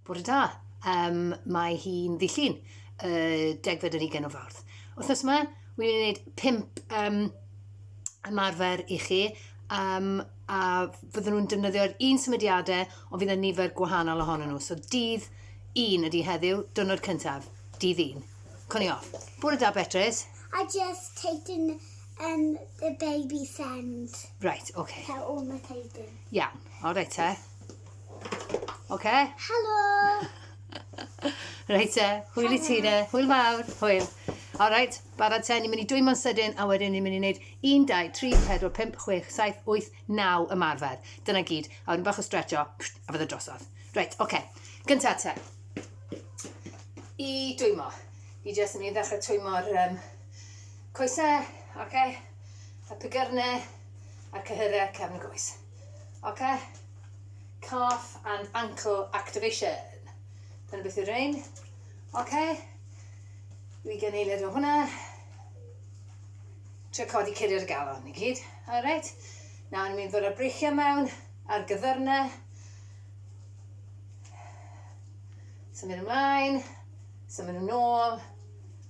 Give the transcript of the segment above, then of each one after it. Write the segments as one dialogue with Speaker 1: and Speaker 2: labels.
Speaker 1: Bore da. Mae hi'n ddillun, 10 o Fawrth. Wythnos yma, wy'n gwneud 5 ymarfer i chi, a fydden nhw'n defnyddio'r un symudiadau, ond fydd yna nifer gwahanol ohonyn nhw. So dydd 1 ydi heddiw, diwrnod cyntaf, dydd 1. Cwni off. Bore da, Betrys.
Speaker 2: I just taken the baby sand.
Speaker 1: Right, okay.
Speaker 2: All my taken.
Speaker 1: Iawn, o reit te. Okay.
Speaker 2: Hello.
Speaker 1: Reit te, hwyl i ti de, hwyl mawr, hwyl. Alright, barod te, ni'n mynd i dwymo'n sydyn, a wedyn ni'n mynd i wneud 1, 2, 3, 4, 5, 6, 7, 8, 9 ymarfer. Dyna gyd. A wedyn bach o stretcho, a fydda drosodd. Reit, oce. Gynta te. I dwymo. I jyst yn mynd i ddechrau twymo'r coesau, oce? Y pigyrnau, a'r cyhyrau cefn y goes. Oce? Calf and ankle activation. Dyna beth yw'r ein. Oce? Dwi gan eiliad o hwnna. Trio codi cuddiad y galon i gyd. Alright. Nawr ni'n mynd fod y breichiau mewn a'r gyddyrnau. Symud ymlaen. Symud yn ôl.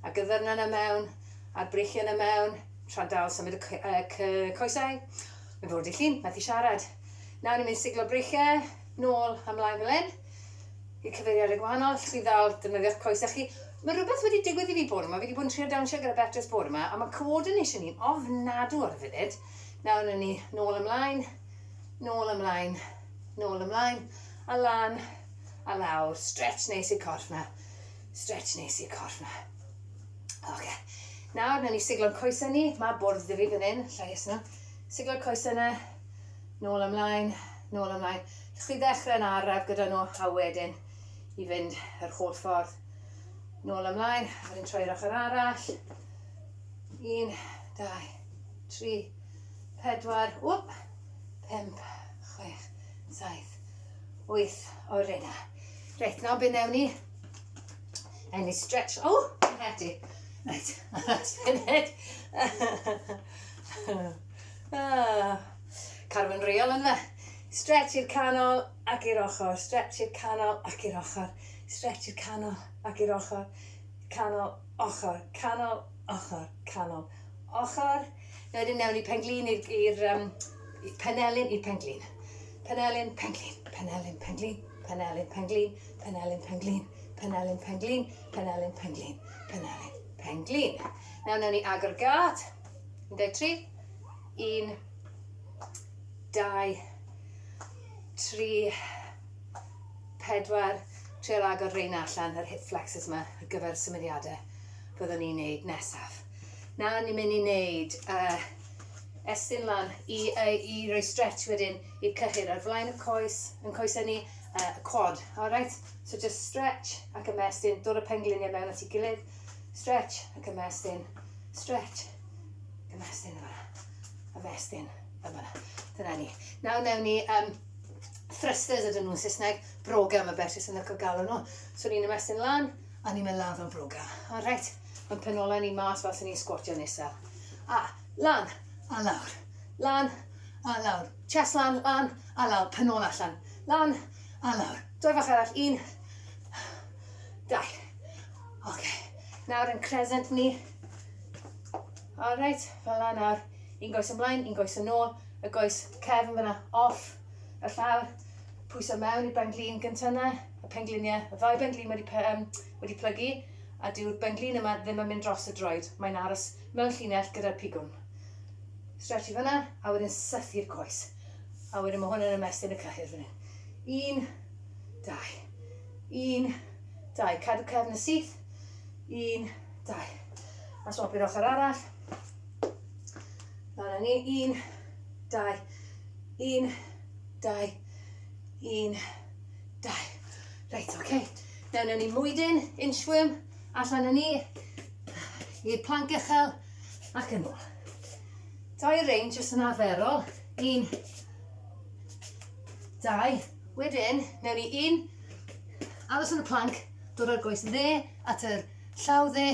Speaker 1: A gyddyrnau yna mewn. A'r breichiau yna mewn. Tra dal symud y coesau. Mae'n fod i llun, methu siarad. Nawr ni'n mynd siglo breichiau. Nôl ymlaen fel hyn. I cyfeiriad y gwahanol. Chi ddal defnyddio'ch coesau chi. Mae rhywbeth wedi digwydd i fi bore yma. Fi wedi bod yn trio dawnsio gyda Betrys bore yma, a mae coordination ni'n ofnadw ar y funud. Nawr ni nôl ymlaen, nôl ymlaen, nôl ymlaen, a lan, a lawr. Stretch neis i'r corff na. Stretch neis i'r corff na. Oce. Nawr, ni siglo'n coesau ni. Mae bwrdd i fi fan hyn, llais yna. Siglo'r coesau yna, nôl ymlaen, nôl ymlaen. Chi ddechrau'n araf gyda nhw, a wedyn i fynd yr holl ffordd. Nôl ymlaen, a wedyn troi'r ochr arall. 1, 2, 3, 4, 5, 6, 7, 8 o'r hynna. Reit, nawr beth newn ni? Enni stretch. O, yn heti. Reit, that's funud. Carfyn reol yn fe. Stretch i'r canol ac i'r ochr. Stretch i'r canol ac i'r ochr. Stretch i'r canol ac i'r ochr. Canol, ochr, canol, ochr, canol, ochr. Wedyn newn ni penglin i'r penelyn i'r penglin. Penelyn, penglin, penelyn, penglin, penelyn, penglin, penelyn, penglin, penelyn, penglin, penelyn, penglin, penelyn, penglin. Newn ni agor gat. 13, 1, 2, 3, 4, Trial agor rein allan yr hip flexors yma ar gyfer symudiadau byddwn ni'n neud nesaf. Nawr ni'n mynd i neud estyn lan i roi stretch wedyn i'r cyhyr ar flaen y coes, yn coesau ni, y quad. Alright? So just stretch ac ymestyn, dod y pengliniau mewn at ei gilydd, stretch ac ymestyn, stretch ac ymestyn yma, ymestyn yma. Dyna ni. Nawr newn ni thrusters ydyn nhw'n Saesneg, broga mae Betrys yn licio galw nhw. So ni'n ymestyn lan, a ni'n mynd lan fel broga. Alright, mae'n penolau ni mas fel sy'n ni'n sgwatio nesaf. A, lan, a lawr. Lan, a lawr. Chest lan, a lawr. Penol allan. Lan, a lawr. Doi fach arall. 1, 2. Ok. Nawr yn crescent ni. Alright, fel la nawr. Un goes ymlaen, un goes yn ôl. Y goes cefn fyna off. Y llawr, pwyso mewn i'r benglin gyntaf yna, y pengliniau, y ddau benglin wedi plygu, a dyw'r benglin yma ddim yn mynd dros y droed. Mae'n aros mewn llinell gyda'r pigwn. Stretch i fyna, a wedyn sythu'r coes. A wedyn mae hwn yn ymestyn y cyhyr fan hyn. 1, 2. 1, 2. Cadw cefn y syth. 1, 2. A swap i'r ochr arall. Lan ni. 1, 2. 1, 2, 1, 2. Reit, oce. Newn ni mwydyn, inchwym, allan ni, i'r plank uchel, ac yn ôl. 2 rein, jyst yn arferol. 1, 2. Wedyn, newn ni 1, aros yn y plank, dod o'r goes dde, at yr llaw dde,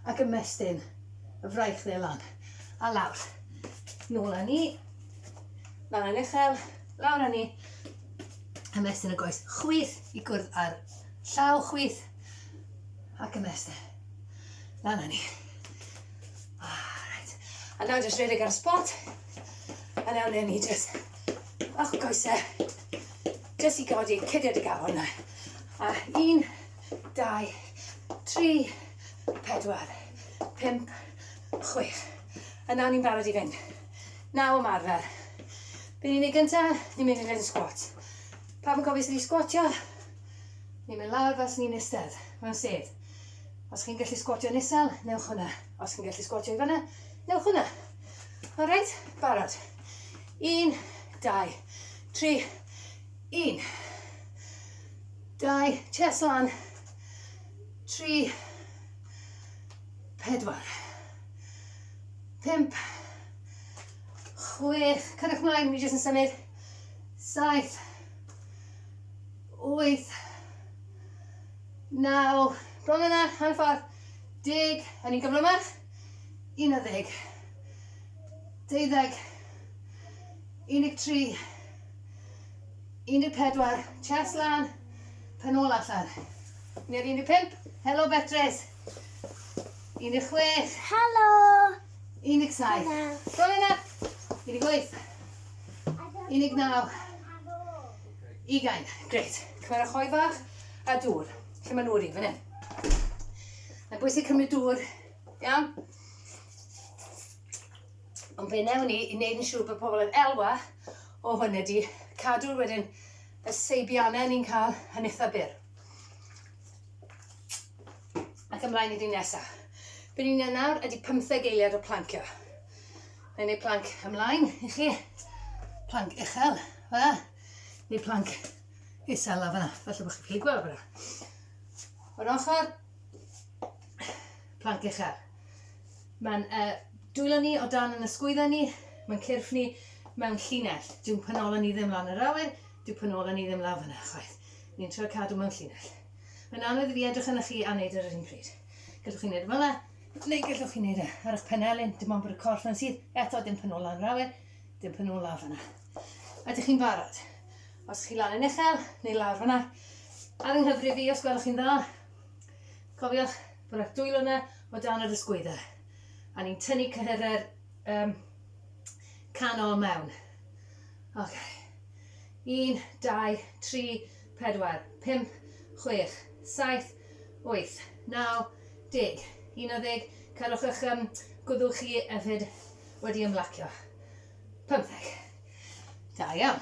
Speaker 1: ac ymestyn y fraich dde lan. A lawr. Nôl â ni, lan yn uchel, lawr â ni, ymestyn y goes chwith i gwrdd ar Llaw chwith. Ac ymestyn. Na ni. Right. A nawr jyst redig ar y spot. A nawr ni jyst, goesau. Jyst i godi cydiad y gafon na. A 1, 2, 3, 4, 5, 6. A nawr ni'n barod i fynd. 9 ymarfer. Be ni'n neud gyntaf? Ni'n mynd i fynd yn squat. Pam yn cofio sydd i squatio? Ni'n mynd lawr fel sy'n ni'n istedd. Mewn sedd. Os chi'n gallu squatio'n isel, newch hwnna. Os chi'n gallu squatio i fyna, newch hwnna. Alright, barod. 1, 2, 3, 1. 2, chest lan. 3, 4. 5, 6, cynnych mlaen, ni jyst yn symud. 7, 8, 9, bron yna, hand ffordd. 10, a ni'n gyflymach. 11, 12, 13, 14, chest lan, pen ôl allan. Ni'r 15, helo Betrys. 16,
Speaker 2: Helo.
Speaker 1: 17, bron yna. 18, 19, 20, greit. Cymryd y choi bach a dŵr. Lle mae nŵr i, fan hyn. Mae'n bwysig cymryd dŵr, iawn? Ond fe newn ni i wneud yn siŵr bod pobl yn elwa o hwn ydi cadw wedyn y seibiannau ni'n cael yn eitha byr. Ac ymlaen i di nesaf. Be ni'n neud nawr ydi 15 eiliad o plancio. Neu wneud planc ymlaen i chi. Planc uchel, fan'na. Neu planc isel a fan'na. Felly bod chi'n gallu gweld fan'na. O'r ochr, planc uchel. Mae'n dwylo ni o dan yn ysgwyddo ni. Mae'n cyrff ni mewn llinell. Dwi'n penola ni ddim lan yr awyr. Dwi'n penola ni ddim lawr fan'na, chwaith. Ni'n trio cadw mewn llinell. Mae'n anodd i fi edrych yn chi a wneud ar yr un pryd. Gallwch chi wneud fan'na. Neu gallwch chi wneud ar eich penelyn, dim ond bod y corff yn sydd. Eto, dim penola yn rawyr, dim penola fan'na. A ydych chi'n barod? Os chi lan yn uchel, neu lawr fan'na. Ar yng nghyfri fi, os gwelwch chi'n dda, cofiwch bod eich dwylo yna o dan yr ysgwydda. A ni'n tynnu cyhyrer canol mewn. Ok. 1, 2, 3, 4, 5, 6, 7, 8, 9, 10. 11, cadwch eich gwddwch chi efyd wedi ymlacio. 15. Da iawn.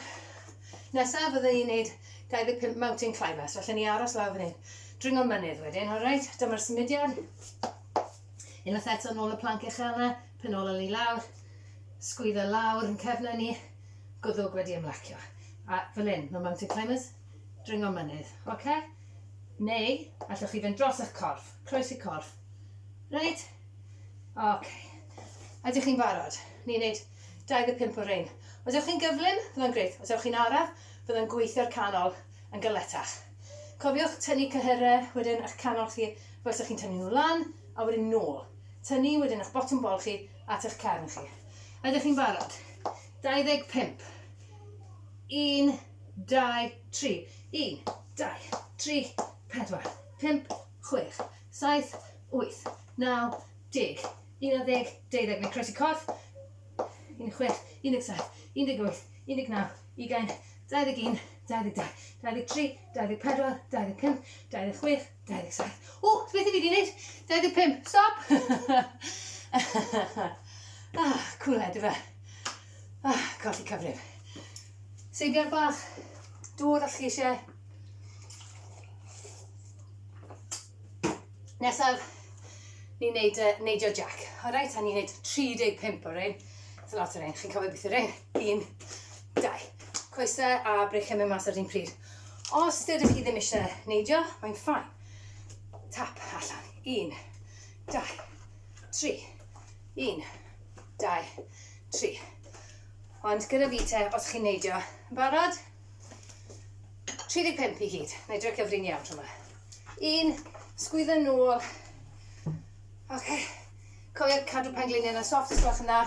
Speaker 1: Nesaf fyddwn ni'n gwneud 25 mountain climbers, felly ni aros lawr fan hyn. Dringo mynydd wedyn, alright? Dyma'r symudiad. Unwaith eto nôl y planc uchel yna, penola ni lawr, sgwyddo lawr yn cefna ni, gwddwg wedi ymlacio. A fel hyn, mae mountain climbers, dringo mynydd, ok? Neu, allwch chi fynd dros eich corff, croes i corff. Right? Ok. Ydych chi'n barod? Ni'n neud 25 o'r ein. Os ewch chi'n gyflym, fydda'n greit. Os ewch chi'n araf, fydda'n gweithio'r canol yn galetach. Cofiwch tynnu cyhyrau wedyn eich canol chi fel ydych chi'n tynnu nhw lan a wedyn nôl. Tynnu wedyn eich bottom bol chi at eich cefn chi. Ydych chi'n barod? 25. 1, 2, 3. 1, 2, 3, 4, 5, 6, 7, 8, 9, 10, 11, 12, neu croes i corff, 16, 17, 18, 19, 20, 21, 22, 23, 24, 25, 26, 27. O, beth i fi wedi wneud? 25, stop! Cwled, yfe. Colli cyfrif. Seibiant bach, dŵr all chi eisiau. Nesaf, ni'n neidio jack. Alright, a ni'n neud 35 o'r ein. It's a lot o'r ein. Chi'n cofio beth o'r ein? 1, 2. Coesau a breichau mewn mas ar un pryd. Os dydych chi ddim eisiau neidio, mae'n ffain. Tap allan. 1, 2, 3. 1, 2, 3. Ond gyda fi te, os chi'n neidio, yn barod? 35 i hyd. Na i drio cyfri'n iawn tro yma. 1, sgwyddo nôl. Ok. Cofio cadw pengliniau yna soft os gwelwch yna.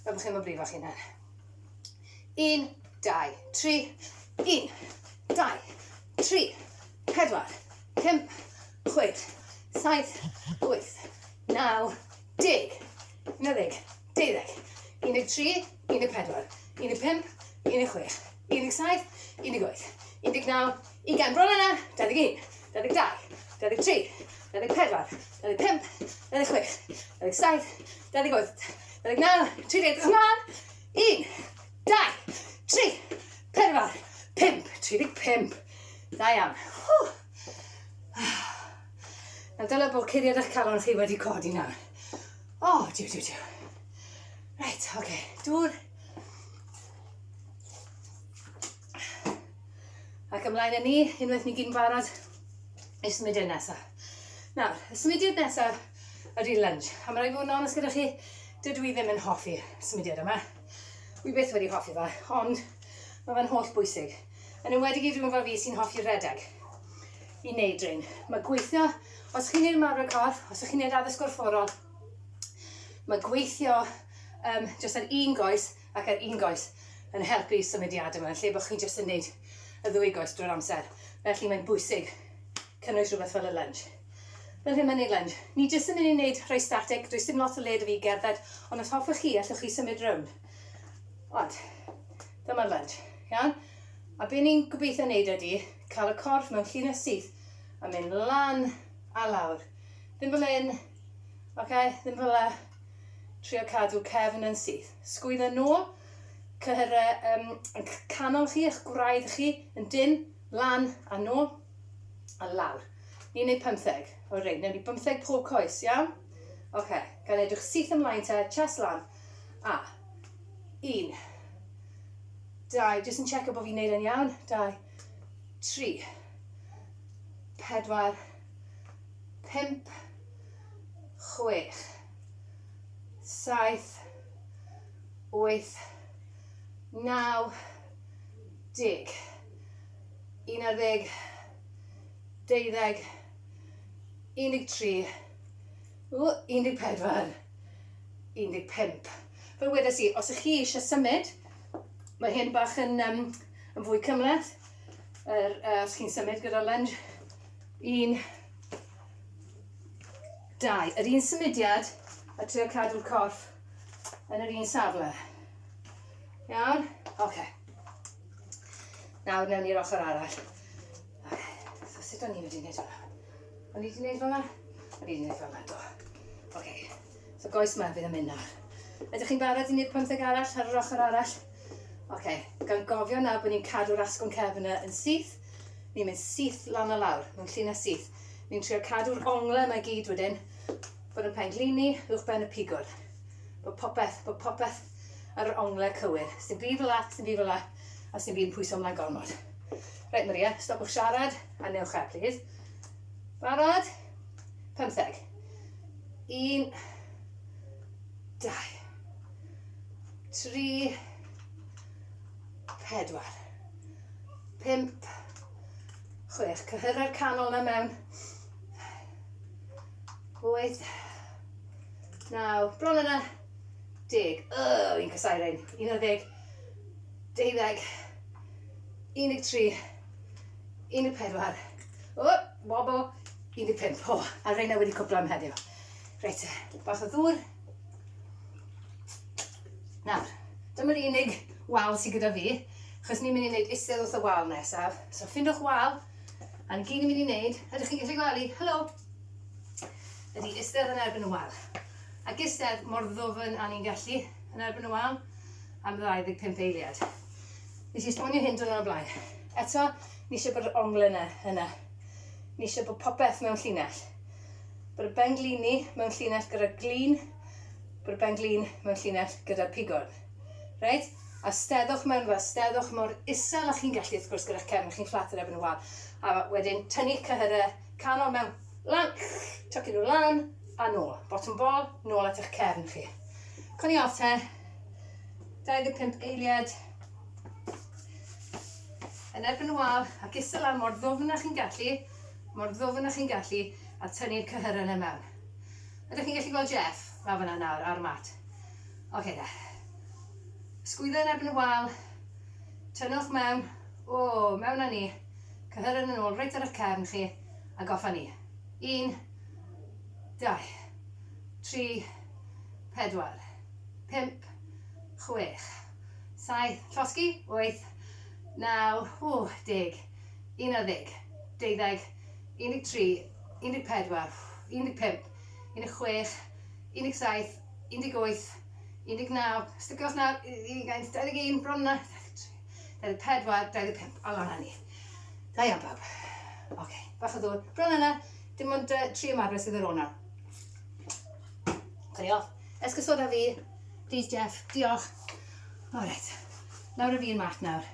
Speaker 1: Fel bod chi'n mynd brifo chi yna. 1, 2, 3. 1, 2, 3, 4, 5, 6, 7, 8, 9, 10, 11, 12, 13, 14, 15, 16, 17, 18, 19, 20, bron yna, 21, 22, 23, 24, 25, 26, 27, 28, 29, 30, ymlaen, 1, 2, 3, 4, 5, 35. Da iawn. Nawr dyle bod curiad eich calon chi wedi codi nawr. O, diw. Reit, oce, dŵr. Ac ymlaen â ni, unwaith ni gyd yn barod, y symudiad nesaf. Nawr, y symudiad nesaf ydy'r lunge. A mae rhaid fod yn onest gyda chi, dydw i ddim yn hoffi'r symudiad yma. Wi byth wedi hoffi fe, ond mae fe'n holl bwysig. Yn enwedig i rhywun fel fi sy'n hoffi'r redeg i wneud rhain. Mae gweithio, os chi'n neud ymarfer corff, os chi'n neud addysg gorfforol, mae gweithio jyst ar un goes ac ar un goes yn helpu'r symudiad yma, lle bod chi'n jyst yn neud y ddwy goes drwy'r amser. Felly mae'n bwysig cynnwys rhywbeth fel y lunge. Fel hyn mae'n neud lunge. Ni jyst yn mynd i wneud rhoi static, does dim lot o le 'da fi gerdded, ond os hoffech chi, allwch chi symud rownd. Ond, dyma'r lunge, iawn? A be ni'n gobeithio wneud ydy cael y corff mewn llinell syth a mynd lan a lawr. Ddim fel hyn, ddim fel y trio cadw cefn yn syth. Sgwyddo nôl, cyhyra canol chi, eich gwraidd chi yn dyn, lan a nôl a lawr. Ni'n neud 15. O reit, newn ni 15 pob coes, iawn? Gael edrych syth ymlaen te, chest lan. A, 1, 2, jyst yn checio bod fi'n neud yn iawn. 2, 3, 4, 5, 6, 7, 8, 9, 10, 11, 12, 13, 14, 15. Fel wedes i, os ych chi eisiau symud, mae hyn bach yn fwy cymleth. Os chi'n symud gyda lunge, 1, 2. Yr un symudiad a trio cadw'r corff yn yr un safle. Iawn? Nawr newn ni'r ochr arall. So sut o'n i wedi gwneud hwnna? O'n i wedi gwneud fel yna? O'n i wedi gwneud fel yna, do. So goes yma fydd yn mynd nawr. Ydych chi'n barod i wneud 15 arall ar yr ochr arall? Gan gofio nawr bod ni'n cadw'r asgwrn cefn yn syth, ni'n mynd syth lan a lawr, mewn llinell syth. Ni'n trio cadw'r onglau yma gyd wedyn, bod yn penglini, uwch ben y pigwr. Bod popeth ar yr onglau cywir. Sdim byd fel la, a sdim byd yn pwyso ymlaen gormod. Reit Maria, stopwch siarad, a newch e, please. Barod? 15. 1, 2, 3, 4, 5, 6. Cyhyra'r canol yna mewn. 8, 9, bron yna. 10. Fi'n casau rhain. 11, 12, 13, 14. Wobble. 15. A rhain wedi cwplo am heddiw. Reit, bach o ddŵr. Nawr, dyma'r unig wal sydd gyda fi, achos ni'n mynd i wneud eistedd wrth y wal nesaf. So ffindwch wal, a ni gyd yn mynd i wneud, ydych chi'n gallu gweld i, helo, ydy eistedd yn erbyn y wal. Ac eistedd mor ddwfn a ni'n gallu yn erbyn y wal am 25 eiliad. Nes i esbonio hyn dyn nhw'n o blaen. Eto, ni eisiau bod yr onglau yna. Ni eisiau bod popeth mewn llinell. Bod y benglini mewn llinell gyda'r glin, bod y benglin mewn llinell gyda'r pigwrn. Reit? A steddwch mewn fel steddwch mor isel a chi'n gallu wrth gwrs gyda'ch cefn, chi'n fflat ar erbyn y wal. A wedyn tynnu cyhyra canol mewn lan, tocio nhw lan a nôl. Bottom ball, nôl at eich cefn chi. Coni off te. 25 eiliad. Yn erbyn y wal, ac isel lan mor ddwfn a chi'n gallu, a tynnu'r cyhyra yna mewn. Ydych chi'n gallu gweld Jeff ma fyna nawr ar mat? Da. Sgwyddo yn erbyn y wal, tynnwch mewn, mewn â ni, cyhyra yn ôl, reit ar eich cefn chi, A goffa ni. 1, 2, 3, 4, 5, 6, 7, llosgi, 8, 9, 10, 11, 12, 13, 14, 15, 16, 17, 18, 19, stickos nawr, 20, 21, bron na, 24, 25, a lan ni. Da iawn bawb. Ok, bach o ddod. Bron yna, dim ond 3 ymarfer sydd ar ôl nawr. Cynni off. Esgysoda fi. Please Jeff, diolch. Alright, nawr y fi'n mat nawr.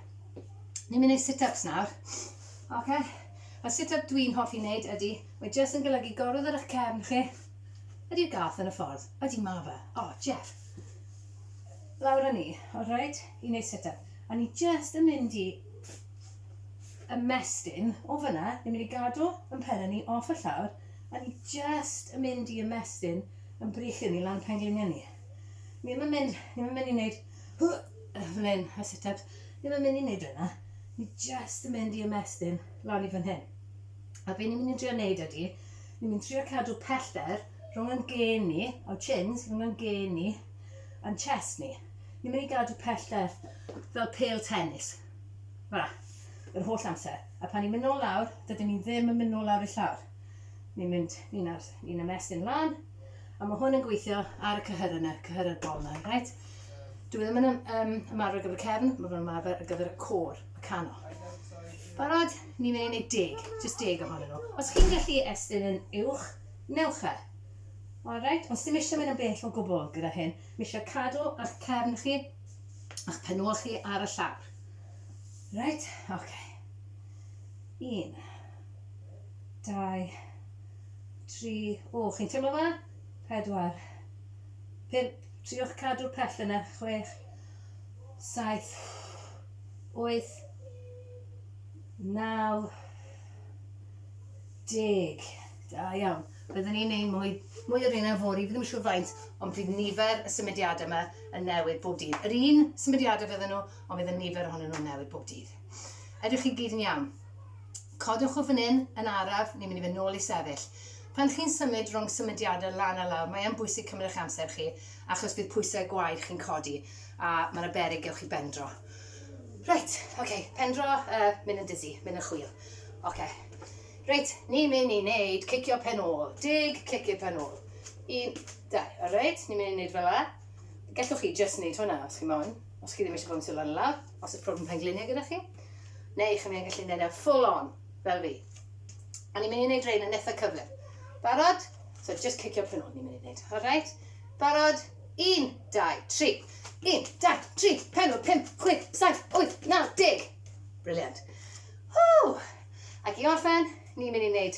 Speaker 1: Ni'n mynd i sit-ups nawr. Ok, a sit-up dwi'n hoffi wneud ydy, mae jyst yn golygu gorodd ar eich cefn chi. Ydy'r gath yn y ffordd? Ydy ma fe? O, Jeff. Lawr â ni, alright, i wneud sit-up. A ni jyst yn mynd i ymestyn o fyna, ni'n mynd i gadw yn penna ni off y llawr, a ni jyst yn mynd i ymestyn yn breichyn ni lan pengliniau ni. Ni'n mynd i wneud fan hyn, a sit-ups, ni'n mynd i wneud yna, ni jyst yn mynd i ymestyn lan i fan hyn. A be ni'n mynd i drio wneud ydy, ni'n mynd i drio cadw pellter rhwng yn gen ni, o chins, rhwng yn gen ni, a'n chest ni. Ni'n mynd i gadw pellter fel pêl tennis. Fara, yr holl amser. A pan ni'n mynd nôl lawr, dydyn ni ddim yn mynd nôl lawr i llawr. Ni'n ymestyn lan, a mae hwn yn gweithio ar y cyhyr yna, cyhyr y bol yna, right? Dwi ddim yn ymarfer ar gyfer y cefn, mae fe'n ymarfer ar gyfer y côr, y canol. Barod, ni'n mynd i wneud 10, just 10 ohonyn nhw. Os chi'n gallu estyn yn uwch, newch e. Alright, os ddim eisiau mynd yn bell o gwbl gyda hyn, mi eisiau cadw eich cefn chi, eich penol chi ar y llawr. Right, ok. 1, 2, 3, chi'n teimlo fa? 4, 5, triwch cadw'r pell yna, 6, 7, 8, 9, 10. Da iawn. Byddwn ni'n gwneud mwy o'r un fori, fi ddim yn siŵr faint, ond bydd nifer y symudiadau yma yn newid bob dydd. Yr un symudiadau fydden nhw, ond bydd y nifer ohonyn nhw'n newid bob dydd. Edrych chi gyd yn iawn. Codwch o fan hyn yn araf, ni'n mynd i fynd nôl i sefyll. Pan chi'n symud rhwng symudiadau lan a lawr, mae e'n bwysig cymryd eich amser chi, achos bydd pwysau gwaed chi'n codi, a mae'n beryg gewch chi bendro. Reit, oce, pendro, mynd yn dizzy, mynd yn chwil. Oce. Reit, ni'n mynd i wneud cicio pen ôl. 10 cicio pen ôl. 1, 2, alright, ni'n mynd i wneud fel la. Gallwch chi just wneud hwnna os chi moyn. Os chi ddim eisiau bod yn sy'n lan lawr, os yw'r problem pengliniau gyda chi. Neu chi'n mynd i gallu wneud e full on, fel fi. A ni'n mynd i wneud rein yn eitha cyflym. Barod? So just cicio pen ôl ni'n mynd i wneud. Alright? Barod? 1, 2, 3. 1, 2, 3, pen ôl, 5, 6, 7, 8, 9, 10. Brilliant. Ac i orffen, ni'n mynd i wneud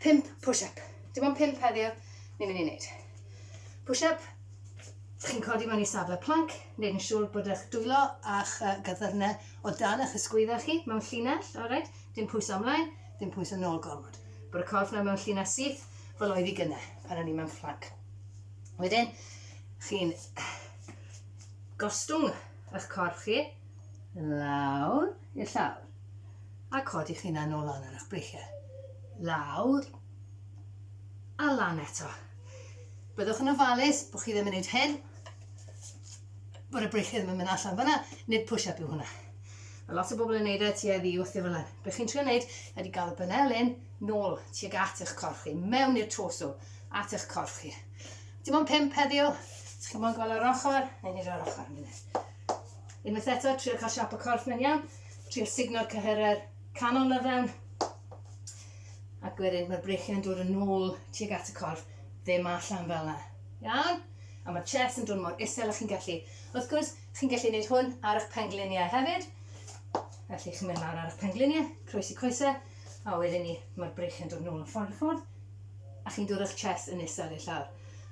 Speaker 1: 5 push-up. Dim ond 5 heddiw, ni'n mynd i wneud. Push-up, chi'n codi mewn i safle plank, wneud yn siŵr bod eich dwylo a'ch gyddyrnau o dan eich ysgwyddau chi mewn llinell, alright? Dim pwyso ymlaen, dim pwyso nôl gormod. Bod y corff na mewn llinell syth, fel oedd i gynnau, pan o'n i mewn flanc. Wedyn, chi'n gostwng eich corff chi, lawr i'r llawr. A codi chi na nôl lan ar eich breichiau. Lawr, a lan eto. Byddwch yn ofalus bod chi ddim yn gwneud hyn, bod y breichiau ddim yn mynd allan fyna, nid push-up yw hwnna. Mae lot o bobl yn gwneud e tuedd i wrthio fel hyn. Be chi'n trio wneud ydy gael y banelyn nôl tuag at eich corff chi, mewn i'r torso, at eich corff chi. Dim ond 5 heddiw, chi'n mwyn gweld yr ochr, neu nid yr ochr yn munud. Unwaith eto, trio cael siap o corff mewn iawn, trio signo'r cyhyrer canol na fewn. Ac wedyn mae'r breichiau yn dod yn ôl tuag at y corff, ddim allan fel yna. Iawn? A mae'r chest yn dod mor isel a chi'n gallu. Wrth gwrs, chi'n gallu gwneud hwn ar eich pengliniau hefyd. Felly chi'n mynd lawr ar eich pengliniau, croesi coesau, a wedyn ni, mae'r breichiau'n dod nôl yn ffordd i ffordd, a chi'n dod eich chest yn isel i'r llawr.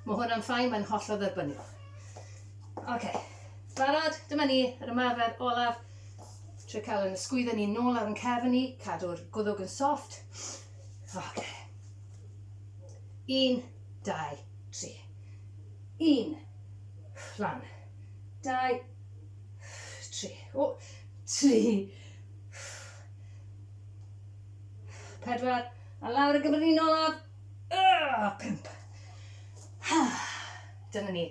Speaker 1: Mae hwnna'n ffain, mae'n holl o dderbyniol. Oce, barod, dyma ni, yr ymarfer olaf. Trio cael yn ysgwyddo ni nôl ar yn cefn ni, cadw'r gwddwg yn soft. Oce. 1, 2, 3. 1, lan. 2, 3. 3. 4, a lawr y gyfer un olaf. 5. Dyna ni.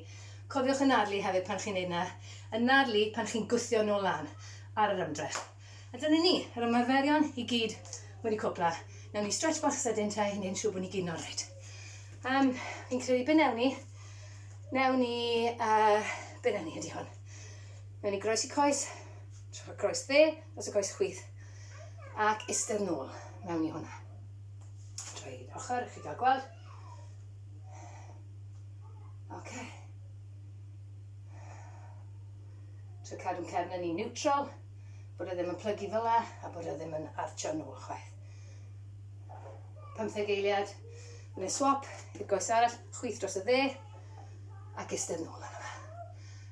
Speaker 1: Cofiwch yn arlu hefyd pan chi'n neud yna. Yn arlu pan chi'n gwthio nôl lan ar yr ymdrech. A dyna ni, yr ymarferion i gyd wedi cwpla. Nawn ni stretch bach sydyn te, neu'n siŵr bod ni gyd yn olreit. Fi'n credu be newn ni. Newn ni, be newn ni ydi hwn. Newn ni groes i coes, groes dde, os y coes chwith. Ac istedd nôl mewn i hwnna. Drwy'r ochr, chi gael gweld. OK. Trwy cadw'n cefn ni neutral, bod e ddim yn plygu fel e, a bod e ddim yn archo nôl chwaith. 15 eiliad, mae'n swap i'r goes arall, chwith dros y dde, ac istedd nôl yna fe.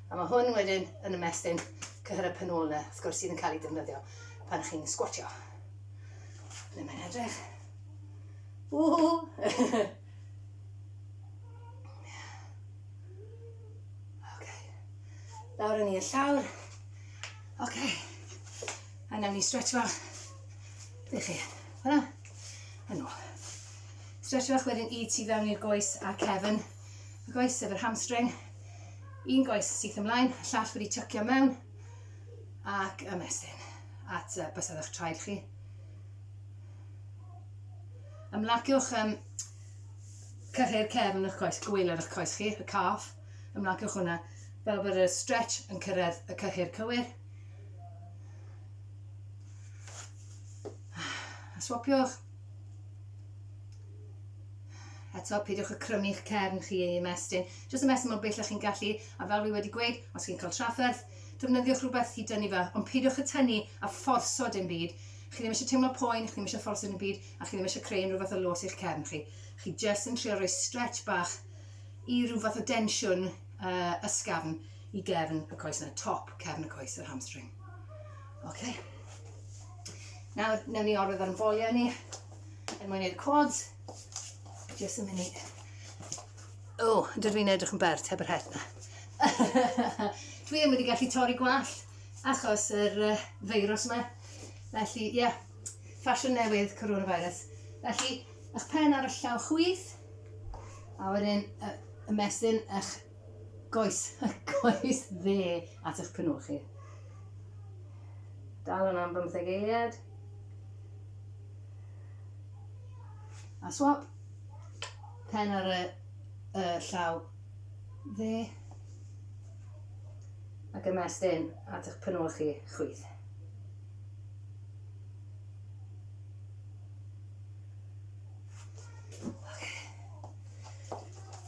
Speaker 1: A mae hwn wedyn yn ymestyn cyhyr y penolna, wrth gwrs sydd yn cael ei defnyddio pan chi'n sgwatio. Ble mae'n edrych? Lawr yn i'r llawr. A nawn ni stretch fach. Be chi? Hwna? Yn ôl. Stretch fach wedyn i tu fewn i'r goes a cefn. Y goes sef yr hamstring. Un goes syth ymlaen, y llall wedi tycio mewn. Ac ymestyn at bysedd eich traed chi. Ymlaciwch cyhyr cefn eich coes, gwyler eich coes chi, y calf. Ymlaciwch hwnna. Fel bod y stretch yn cyrraedd y cyhyr cywir. A swapiwch. Eto, peidiwch y crymu'ch cefn chi i ymestyn. Jyst ymestyn mor bell chi'n gallu, a fel fi wedi gweud, os chi'n cael trafferth, defnyddiwch rhywbeth i dynnu fe, ond peidiwch y tynnu a fforso dim byd. Chi ddim eisiau teimlo poen, chi ddim eisiau fforso dim byd, a chi ddim eisiau creu rhywbeth o los i'ch cefn chi. Chi jyst yn trio rhoi stretch bach i rhywbeth o densiwn ysgafn i gefn y coes yna, top cefn y coes, yr hamstring. OK. Nawr, newn ni orwedd ar yn folia ni. Er mwyn neud quads. Jyst yn mynd i... dydw i'n edrych yn bert heb yr het na. Dwi ddim wedi gallu torri gwallt achos yr feirws yma. Felly, ffasiwn newydd, coronavirus. Felly, eich pen ar y llaw chwith, a wedyn ymestyn eich goes dde at eich penwch chi. Dal hwnna am 15 eiliad. A swap. Pen ar y llaw dde. Ac ymestyn at eich penwch chi chwith.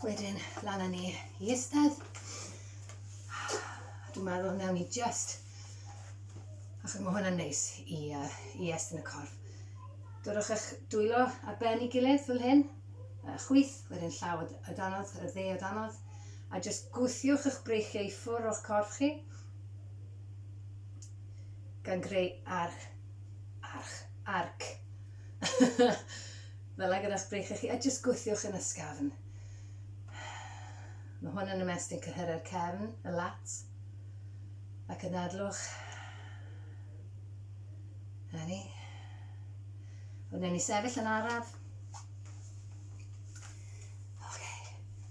Speaker 1: Wedyn, lan â ni i istedd. Dwi'n meddwl newn ni just, achos mae hwnna'n neis i estyn y corff. Dodwch eich dwylo ar ben i gilydd fel hyn, chwith, wedyn llaw y danodd, y dde o danodd, a just gwthiwch eich breichiau i ffwr o'ch corff chi, gan greu arc. Fel gyda'ch breichiau chi, a just gwthiwch yn ysgafn. Mae hwn yn ymestyn cyhyr yr cefn, y lat, ac yn adlwch. Na ni. Wnewn ni sefyll yn araf.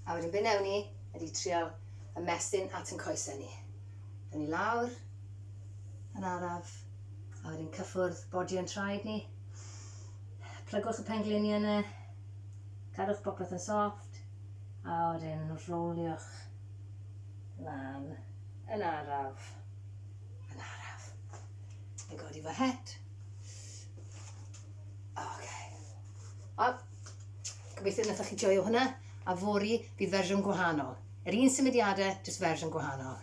Speaker 1: A wedyn be newn ni ydi trial ymestyn at yn coesau ni. Dyn ni lawr, yn araf, a wedyn cyffwrdd bodi yn traed ni. Plygwch y pengliniau yna, cadwch popeth yn soft. A wedyn roliwch lan, yn araf. Yn godi fy het. Gobeithio wnaethoch chi joio hwnna, a fori bydd fersiwn gwahanol. Yr un symudiadau, jyst fersiwn gwahanol.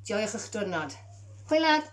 Speaker 1: Joiwch eich diwrnod. Hwyl lad!